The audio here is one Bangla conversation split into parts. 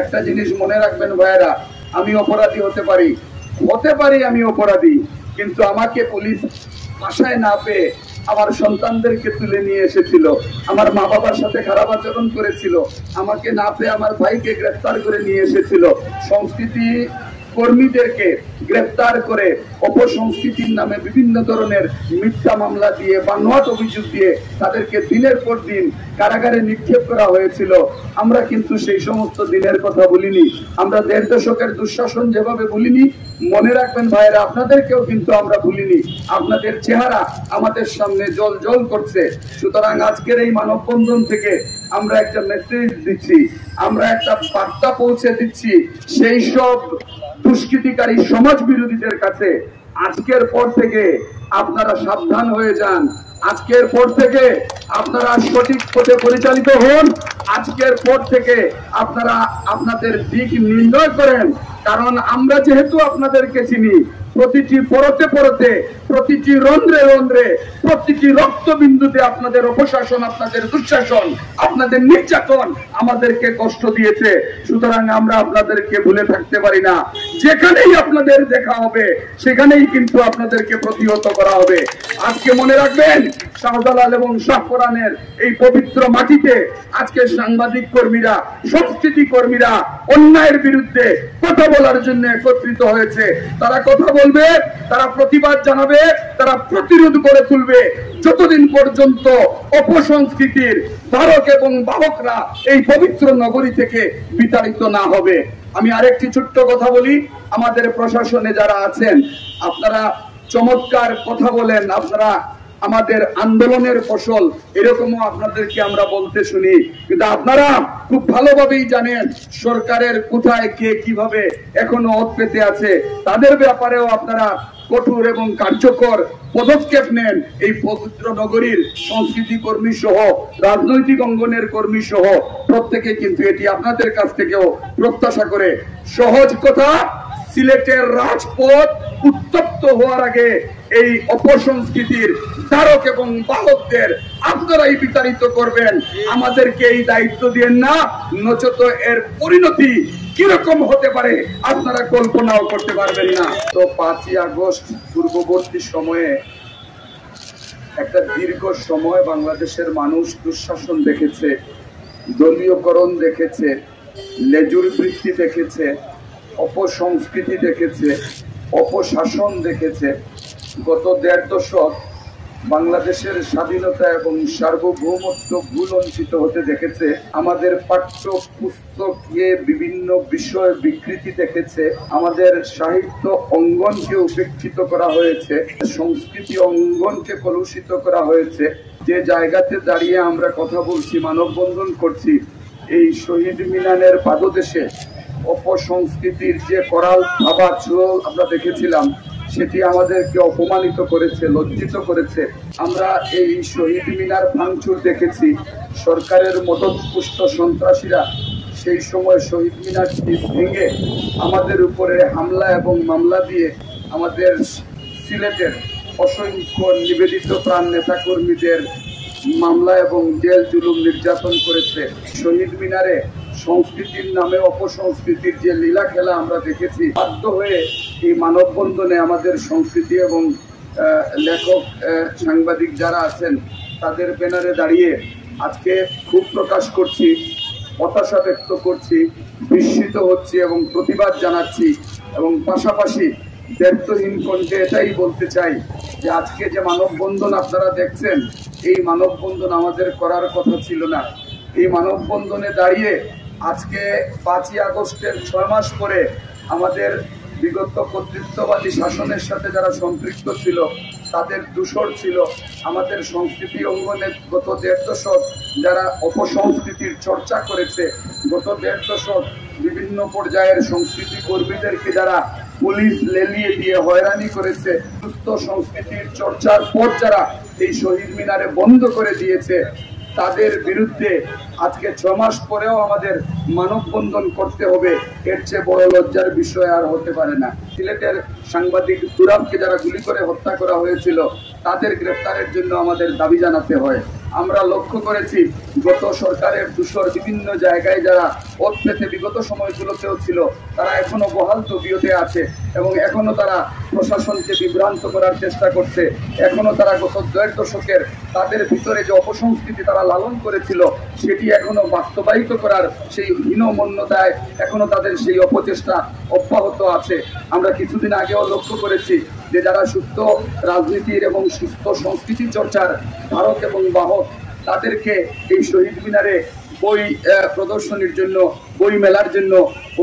একটা জিনিস মনে রাখবেন ভাইয়েরা, আমি অপরাধী হতে পারি আমি অপরাধী, কিন্তু আমাকে পুলিশ বাসায় না পেয়ে আমার সন্তানদেরকে তুলে নিয়ে এসেছিল, আমার মা বাবার সাথে খারাপ আচরণ করেছিল, আমাকে না পেয়ে আমার ভাইকে গ্রেফতার করে নিয়ে এসেছিল। সংস্কৃতি কর্মীদেরকে গ্রেফতার করে অপসংস্কৃতির নামে বিভিন্ন ধরনের মিথ্যা মামলা দিয়ে বানোয়াট অভিযোগ দিয়ে তাদেরকে দিনের পর দিন কারাগারে নিক্ষেপ করা হয়েছিল। আমরা কিন্তু সেই সমস্ত দিনের কথা বলিনি, আমরা ১.৫ দশকের দুঃশাসন যেভাবে ভুলিনি, মনে রাখবেন ভাইয়েরা, আপনাদেরকেও কিন্তু আমরা ভুলিনি। আপনাদের চেহারা আমাদের সামনে জল জল করছে। সুতরাং আজকের এই মানববন্ধন থেকে আমরা একটা মেসেজ দিচ্ছি, আমরা একটা বার্তা পৌঁছে দিচ্ছি সেই সব দুষ্কৃতিকারী সমাজ বিরোধীদের কাছে, আজকের পর থেকে আপনারা সাবধান হয়ে যান, আজকের পর থেকে আপনারা সঠিক পথে পরিচালিত হন, আজকের পর থেকে আপনারা আপনাদের দিক নির্ণয় করেন। কারণ আমরা যেহেতু আপনাদেরকে চিনি, প্রতিটি পরতে পরতে, প্রতিটি রন্ধ্রে রন্ধ্রে, প্রতিটি রক্তবিন্দুতে আপনাদের অপশাসন, আপনাদের দুঃশাসন, আপনাদের নির্যাতন আমাদেরকে কষ্ট দিয়েছে। সুতরাং আমরা আপনাদেরকে ভুলে থাকতে পারি না। যেখানেই আপনাদের দেখা হবে সেখানেই কিন্তু আপনাদেরকে প্রতিহত করা হবে। আজকে মনে রাখবেন, শাহজালাল এবং শাহপরানের এই পবিত্র মাটিতে আজকে সাংবাদিক কর্মীরা, সংস্কৃতি কর্মীরা অন্যায়ের বিরুদ্ধে কথা বলার জন্য একত্রিত হয়েছে। তারা কথা বলবে, তারা প্রতিবাদ জানাবে, তারা প্রতিরোধ করে তুলবে, যতদিন পর্যন্ত অপসংস্কৃতির ধারক এবং বাহকরা এই পবিত্র নগরী থেকে বিতাড়িত না হবে। আমি আরেকটি ছোট্ট কথা বলি, আমাদের প্রশাসনে যারা আছেন, আপনারা চমৎকার কথা বলেন, আপনারা আমাদের আন্দোলনের ফসল, এরকমও আপনাদেরকে আমরা বলতে শুনি, কিন্তু আপনারা খুব ভালোভাবেই জানেন সরকারের কোথায় কে কিভাবে এখনো ওত পেতে আছে। তাদের ব্যাপারেও আপনারা কঠোর এবং কার্যকর পদক্ষেপ নেন। এই পবিত্র নগরীর সংস্কৃতি কর্মী সহ, রাজনৈতিক অঙ্গনের কর্মী সহ প্রত্যেকে কিন্তু এটি আপনাদের কাছ থেকেও প্রত্যাশা করে। সহজ কথা, সিলেটের রাজপথ উত্তপ্ত হওয়ার আগে এই অপসংস্কৃতির ধারক এবং বাহকদের আপনারাই বিতাড়িত করবেন। আমাদেরকে এই দায়িত্ব দিয়েন না, নচেত এর পরিণতি কিরকম হতে পারে আপনারা কল্পনাও করতে পারবেন না। তো 5ই আগস্ট পূর্ববর্তী সময়ে একটা দীর্ঘ সময় বাংলাদেশের মানুষ দুঃশাসন দেখেছে, দলীয়করণ দেখেছে, লেজুর বৃত্তি দেখেছে, অপসংস্কৃতি দেখেছে, অপশাসন দেখেছে। গত 1.5 দশক বাংলাদেশের স্বাধীনতা এবং সার্বভৌমত্ব ভূলঞ্চিত হতে দেখেছে। আমাদের পাঠ্য পুস্তকে বিভিন্ন বিষয় বিকৃতি দেখেছে, আমাদের সাহিত্য অঙ্গনকে উপেক্ষিত করা হয়েছে, সংস্কৃতি অঙ্গনকে কলুষিত করা হয়েছে। যে জায়গাতে দাঁড়িয়ে আমরা কথা বলছি, মানববন্ধন করছি, এই শহীদ মিনারের পাদদেশে অপসংস্কৃতির যে করাল থাবা চুল আমরা দেখেছিলাম, সেটি আমাদেরকে অপমানিত করেছে, লজ্জিত করেছে। আমরা এই শহীদ মিনার ভাঙচুর দেখেছি। সরকারের মদতপুষ্ট সন্ত্রাসীরা সেই সময় শহীদ মিনারটি ভেঙে আমাদের উপরে হামলা এবং মামলা দিয়ে আমাদের সিলেটের অসংখ্য নিবেদিত প্রাণ নেতাকর্মীদের মামলা এবং জেল জুলুম নির্যাতন করেছে। শহীদ মিনারে সংস্কৃতির নামে অপসংস্কৃতির যে লীলা খেলা আমরা দেখেছি। বাধ্য হয়ে এই মানববন্ধনে আমাদের সংস্কৃতি এবং লেখক সাংবাদিক যারা আছেন তাদের ব্যানারে দাঁড়িয়ে আজকে ক্ষোভ প্রকাশ করছি, হতাশা ব্যক্ত করছি, বিস্মিত হচ্ছি এবং প্রতিবাদ জানাচ্ছি। এবং পাশাপাশি দায়িত্বহীন কণ্ঠে এটাই বলতে চাই যে আজকে যে মানববন্ধন আপনারা দেখছেন, এই মানববন্ধন আমাদের করার কথা ছিল না। এই মানববন্ধনে দাঁড়িয়ে আজকে 5ই আগস্টের 6 মাস পরে আমাদের বিগত কর্তৃত্ববাদী শাসনের সাথে যারা সম্পৃক্ত ছিল তাদের দূষর ছিল। আমাদের সংস্কৃতি অঙ্গনে গত 1.5 দশক যারা অপসংস্কৃতির চর্চা করেছে, গত 1.5 দশক বিভিন্ন পর্যায়ের সংস্কৃতি কর্মীদেরকে যারা পুলিশ লেলিয়ে দিয়ে হয়রানি করেছে, সুস্থ সংস্কৃতির চর্চার পর যারা এই শহীদ মিনারে বন্ধ করে দিয়েছে, তাদের বিরুদ্ধে আজকে 6 মাস পরেও আমাদের মানববন্ধন করতে হবে। এর চেয়ে বড় লজ্জার বিষয় আর হতে পারে না। সিলেটের সাংবাদিক তুরাবকে যারা গুলি করে হত্যা করা হয়েছিল, তাদের গ্রেফতারের জন্য আমাদের দাবি জানাতে হয়। আমরা লক্ষ্য করেছি গত সরকারের দূষর বিভিন্ন জায়গায় যারা পদ পেতে বিগত সময়গুলোতেও ছিল, তারা এখনো বহাল তবিয়তে আছে এবং এখনো তারা প্রশাসনকে বিভ্রান্ত করার চেষ্টা করছে। এখনো তারা গত 1.5 দশকের তাদের ভিতরে যে অপসংস্কৃতি তারা লালন করেছিল, সেটি এখনো বাস্তবায়িত করার সেই হীনমন্যতায় এখনো তাদের সেই অপচেষ্টা অব্যাহত আছে। আমরা কিছুদিন আগেও লক্ষ্য করেছি যে যারা সুস্থ রাজনীতির এবং সুস্থ সংস্কৃতি চর্চার ধারক এবং বাহক, তাদেরকে এই শহীদ মিনারে বই প্রদর্শনীর জন্য, বই মেলার জন্য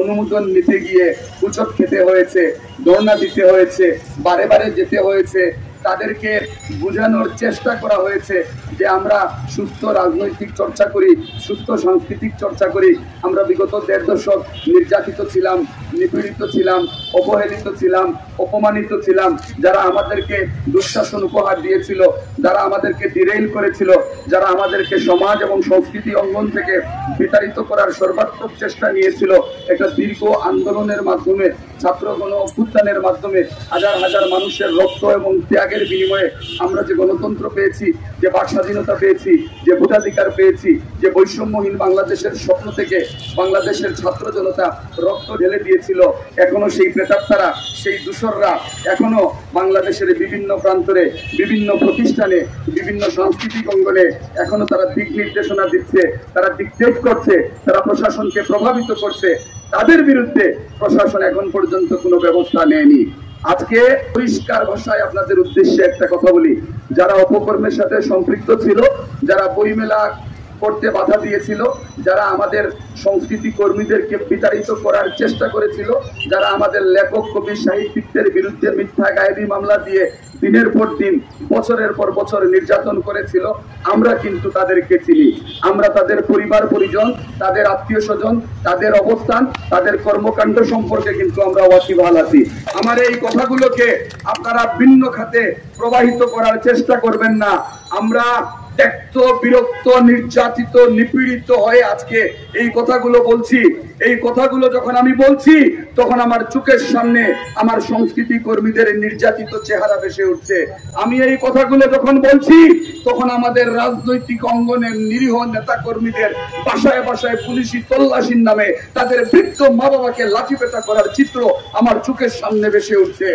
অনুমোদন নিতে গিয়ে উচট খেতে হয়েছে, ধর্ণা দিতে হয়েছে, বারে বারে যেতে হয়েছে। তাদেরকে বোঝানোর চেষ্টা করা হয়েছে যে আমরা সুস্থ রাজনৈতিক চর্চা করি, সুস্থ সাংস্কৃতিক চর্চা করি। আমরা বিগত 1.5 দশক নির্যাতিত ছিলাম, নিপীড়িত ছিলাম, অবহেলিত ছিলাম, অপমানিত ছিলাম। যারা আমাদেরকে দুঃশাসন উপহার দিয়েছিল, যারা আমাদেরকে ডিরেইল করেছিল, যারা আমাদেরকে সমাজ এবং সংস্কৃতি অঙ্গন থেকে বিতাড়িত করার সর্বাত্মক চেষ্টা নিয়েছিল, একটা দীর্ঘ আন্দোলনের মাধ্যমে, ছাত্র গণ অভ্যুত্থানের মাধ্যমে হাজার হাজার মানুষের রক্ত এবং ত্যাগের বিনিময়ে আমরা যে গণতন্ত্র পেয়েছি, যে বাক স্বাধীনতা পেয়েছি, যে ভোটাধিকার পেয়েছি, যে বৈষম্যহীন বাংলাদেশের স্বপ্ন থেকে বাংলাদেশের ছাত্র জনতা রক্ত ঢেলে দিয়েছিল, এখনো সেই প্রেতাত্মারা, সেই দূষররা এখনো বাংলাদেশের বিভিন্ন প্রান্তরে, বিভিন্ন প্রতিষ্ঠানে, বিভিন্ন সাংস্কৃতিক অঙ্গনে এখনো তারা দিক নির্দেশনা দিচ্ছে, তারা ডিকটেট করছে, তারা প্রশাসনকে প্রভাবিত করছে। তাদের বিরুদ্ধে প্রশাসন এখন পর্যন্ত কোনো ব্যবস্থা নেয়নি। আজকে পরিষ্কার ভাষায় আপনাদের উদ্দেশ্যে একটা কথা বলি, যারা অপকর্মের সাথে সম্পৃক্ত ছিল, যারা বইমেলা করতে বাধা দিয়েছিল, যারা আমাদের সংস্কৃতি কর্মীদেরকে বিতাড়িত করার চেষ্টা করেছিল, যারা আমাদের লেখক, কবি, সাহিত্যিকদের বিরুদ্ধে মিথ্যা গায়েবী মামলা দিয়ে দিনের পর দিন, বছরের পর বছর নির্যাতন করেছিল, আমরা কিন্তু তাদেরকে চিনি। আমরা তাদের পরিবার পরিজন, তাদের আত্মীয় স্বজন, তাদের অবস্থান, তাদের কর্মকাণ্ড সম্পর্কে কিন্তু আমরা ওয়াকিবহাল আছি। আমার এই কথাগুলোকে আপনারা ভিন্ন খাতে প্রবাহিত করার চেষ্টা করবেন না। আমরা ত্যক্ত, বিরক্ত, নির্যাতিত, নিপীড়িত হয়ে আজকে এই কথাগুলো বলছি। এই কথাগুলো যখন আমি বলছি, তখন আমার চোখের সামনে আমার সংস্কৃতি কর্মীদের নির্যাতিত চেহারা ভেসে উঠছে। আমি এই কথাগুলো যখন বলছি, তখন আমাদের রাজনৈতিক অঙ্গনের নিরীহ নেতা কর্মীদের বাসায় বাসায় পুলিশি তল্লাশির নামে তাদের বৃদ্ধ মা বাবাকে লাঠিপেটা করার চিত্র আমার চোখের সামনে ভেসে উঠছে।